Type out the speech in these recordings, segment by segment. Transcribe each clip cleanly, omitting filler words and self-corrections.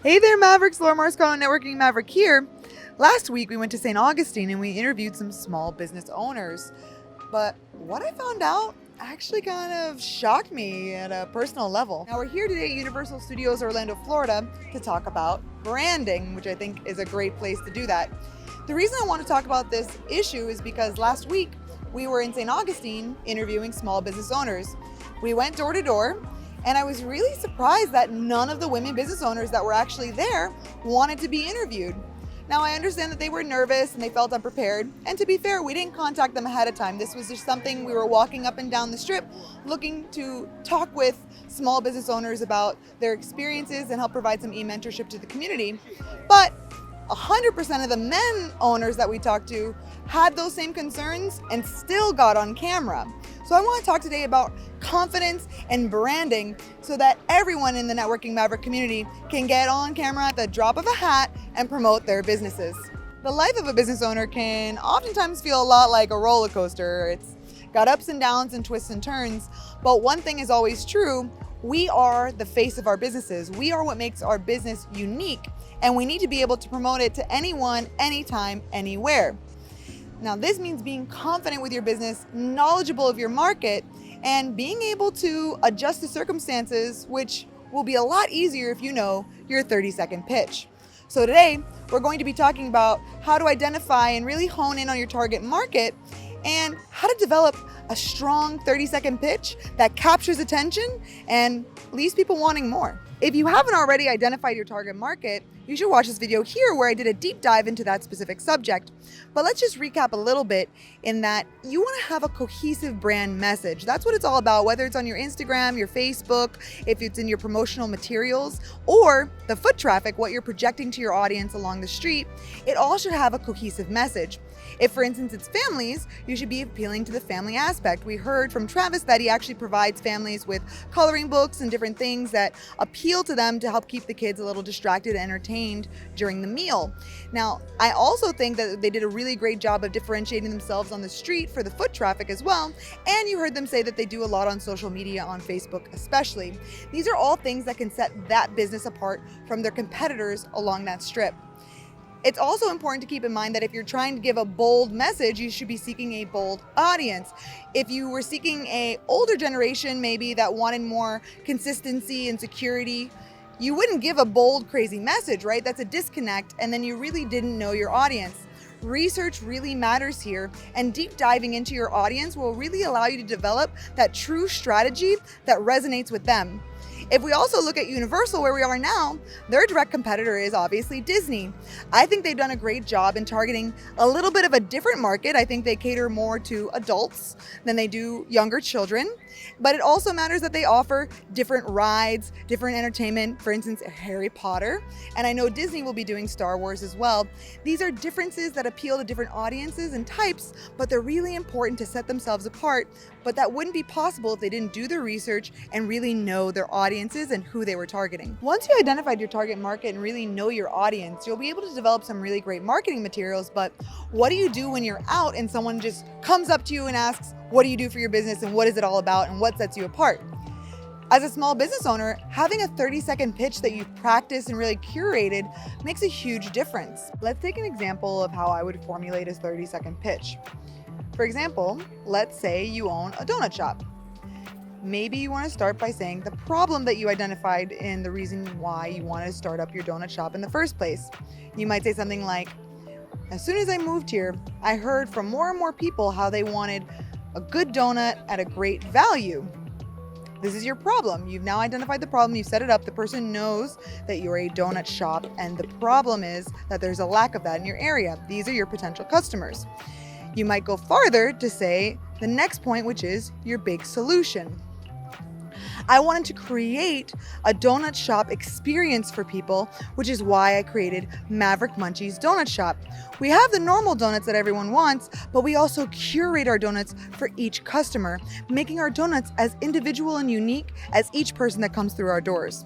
Hey there, Mavericks. Laura Marscano, Networking Maverick here. Last week we went to St. Augustine and we interviewed some small business owners. But what I found out actually kind of shocked me at a personal level. Now we're here today at Universal Studios Orlando, Florida to talk about branding, which I think is a great place to do that. The reason I want to talk about this issue is because last week we were in St. Augustine interviewing small business owners. We went door to door. And I was really surprised that none of the women business owners that were actually there wanted to be interviewed. Now, I understand that they were nervous and they felt unprepared. And to be fair, we didn't contact them ahead of time. This was just something we were walking up and down the strip looking to talk with small business owners about their experiences and help provide some e-mentorship to the community. But 100% of the men owners that we talked to had those same concerns and still got on camera. So I want to talk today about confidence and branding so that everyone in the Networking Maverick community can get on camera at the drop of a hat and promote their businesses. The life of a business owner can oftentimes feel a lot like a roller coaster. It's got ups and downs and twists and turns, but one thing is always true: we are the face of our businesses. We are what makes our business unique, and we need to be able to promote it to anyone, anytime, anywhere. Now, this means being confident with your business, knowledgeable of your market, and being able to adjust to circumstances, which will be a lot easier if you know your 30-second pitch. So today, we're going to be talking about how to identify and really hone in on your target market and how to develop a strong 30-second pitch that captures attention and leaves people wanting more. If you haven't already identified your target market, you should watch this video here where I did a deep dive into that specific subject. But let's just recap a little bit in that you want to have a cohesive brand message. That's what it's all about, whether it's on your Instagram, your Facebook, if it's in your promotional materials, or the foot traffic, what you're projecting to your audience along the street. It all should have a cohesive message. If, for instance, it's families, you should be appealing to the family aspect. We heard from Travis that he actually provides families with coloring books and different things that appeal to them to help keep the kids a little distracted and entertained during the meal. Now, I also think that they did a really great job of differentiating themselves on the street for the foot traffic as well. And you heard them say that they do a lot on social media, on Facebook especially. These are all things that can set that business apart from their competitors along that strip. It's also important to keep in mind that if you're trying to give a bold message, you should be seeking a bold audience. If you were seeking an older generation maybe that wanted more consistency and security, you wouldn't give a bold, crazy message, right? That's a disconnect, and then you really didn't know your audience. Research really matters here, and deep diving into your audience will really allow you to develop that true strategy that resonates with them. If we also look at Universal, where we are now, their direct competitor is obviously Disney. I think they've done a great job in targeting a little bit of a different market. I think they cater more to adults than they do younger children. But it also matters that they offer different rides, different entertainment, for instance, Harry Potter. And I know Disney will be doing Star Wars as well. These are differences that appeal to different audiences and types, but they're really important to set themselves apart. But that wouldn't be possible if they didn't do their research and really know their audiences and who they were targeting. Once you identified your target market and really know your audience, you'll be able to develop some really great marketing materials. But what do you do when you're out and someone just comes up to you and asks, what do you do for your business and what is it all about and what sets you apart? As a small business owner, having a 30-second pitch that you've practiced and really curated makes a huge difference. Let's take an example of how I would formulate a 30-second pitch. For example, let's say you own a donut shop. Maybe you want to start by saying the problem that you identified and the reason why you want to start up your donut shop in the first place. You might say something like, as soon as I moved here, I heard from more and more people how they wanted a good donut at a great value. This is your problem. You've now identified the problem, you've set it up, the person knows that you're a donut shop, and the problem is that there's a lack of that in your area. These are your potential customers. You might go farther to say the next point, which is your big solution. I wanted to create a donut shop experience for people, which is why I created Maverick Munchies Donut Shop. We have the normal donuts that everyone wants, but we also curate our donuts for each customer, making our donuts as individual and unique as each person that comes through our doors.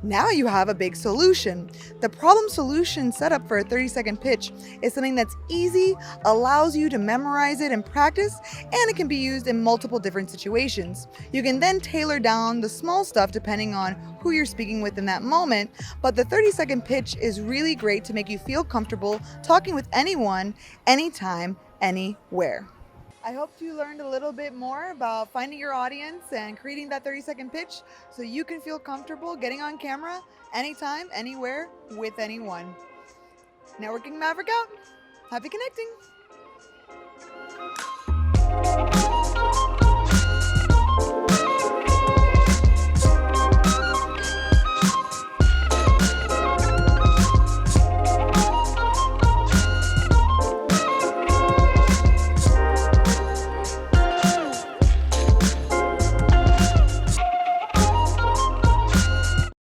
Now you have a big solution. The problem solution setup for a 30-second pitch is something that's easy, allows you to memorize it and practice, and it can be used in multiple different situations. You can then tailor down the small stuff depending on who you're speaking with in that moment, but the 30-second pitch is really great to make you feel comfortable talking with anyone, anytime, anywhere. I hope you learned a little bit more about finding your audience and creating that 30-second pitch so you can feel comfortable getting on camera anytime, anywhere, with anyone. Networking Maverick out. Happy connecting.